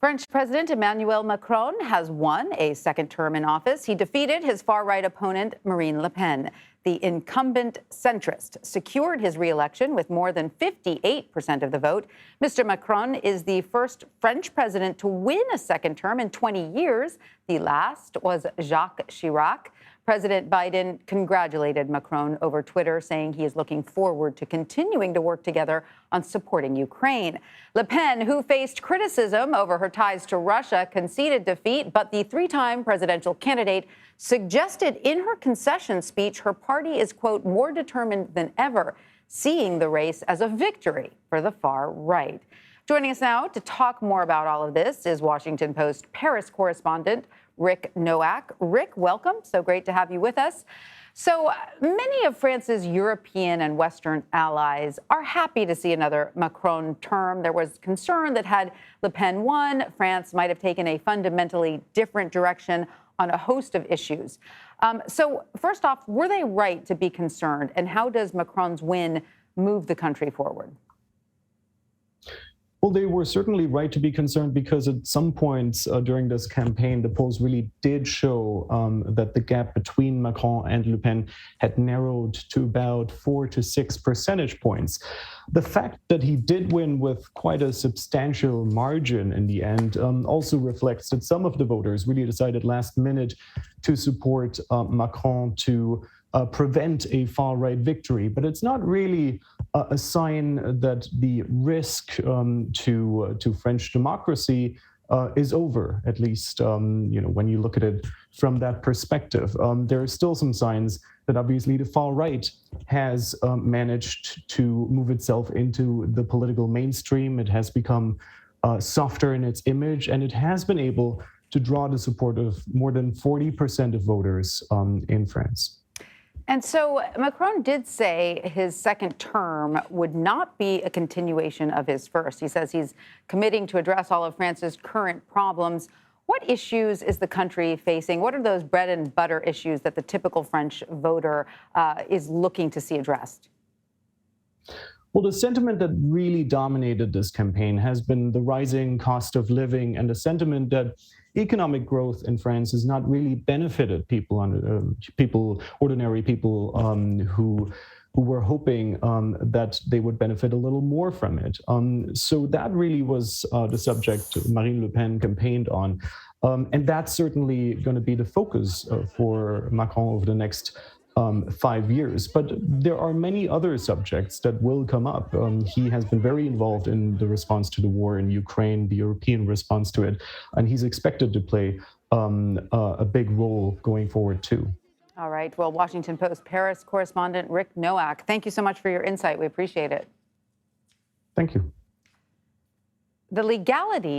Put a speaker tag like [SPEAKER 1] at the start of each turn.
[SPEAKER 1] French President Emmanuel Macron has won a second term in office. He defeated his far-right opponent, Marine Le Pen. The incumbent centrist secured his re-election with more than 58% of the vote. Mr. Macron is the first French president to win a second term in 20 years. The last was Jacques Chirac. President Biden congratulated Macron over Twitter, saying he is looking forward to continuing to work together on supporting Ukraine. Le Pen, who faced criticism over her ties to Russia, conceded defeat, but the three-time presidential candidate suggested in her concession speech her party is, quote, more determined than ever, seeing the race as a victory for the far right. Joining us now to talk more about all of this is Washington Post Paris correspondent Rick Noack. Rick, welcome. So great to have you with us. So many of France's European and Western allies are happy to see another Macron term. There was concern that had Le Pen won, France might have taken a fundamentally different direction on a host of issues. So first off, were they right to be concerned? And how does Macron's win move the country forward?
[SPEAKER 2] Well, they were certainly right to be concerned because at some points during this campaign, the polls really did show that the gap between Macron and Le Pen had narrowed to about 4 to 6 percentage points. The fact that he did win with quite a substantial margin in the end also reflects that some of the voters really decided last minute to support Macron to prevent a far-right victory. But it's not really a sign that the risk to French democracy is over, at least when you look at it from that perspective. There are still some signs that obviously the far right has managed to move itself into the political mainstream. It has become softer in its image, and it has been able to draw the support of more than 40% of voters in France.
[SPEAKER 1] And so Macron did say his second term would not be a continuation of his first. He says he's committing to address all of France's current problems. What issues is the country facing? What are those bread and butter issues that the typical French voter is looking to see addressed?
[SPEAKER 2] Well, the sentiment that really dominated this campaign has been the rising cost of living and the sentiment that economic growth in France has not really benefited ordinary people who were hoping that they would benefit a little more from it. So that really was the subject Marine Le Pen campaigned on. And that's certainly going to be the focus for Macron over the next 5 years. But there are many other subjects that will come up. He has been very involved in the response to the war in Ukraine, the European response to it, and he's expected to play a big role going forward, too.
[SPEAKER 1] All right. Well, Washington Post Paris correspondent Rick Noack, thank you so much for your insight. We appreciate it.
[SPEAKER 2] Thank you.
[SPEAKER 1] The legality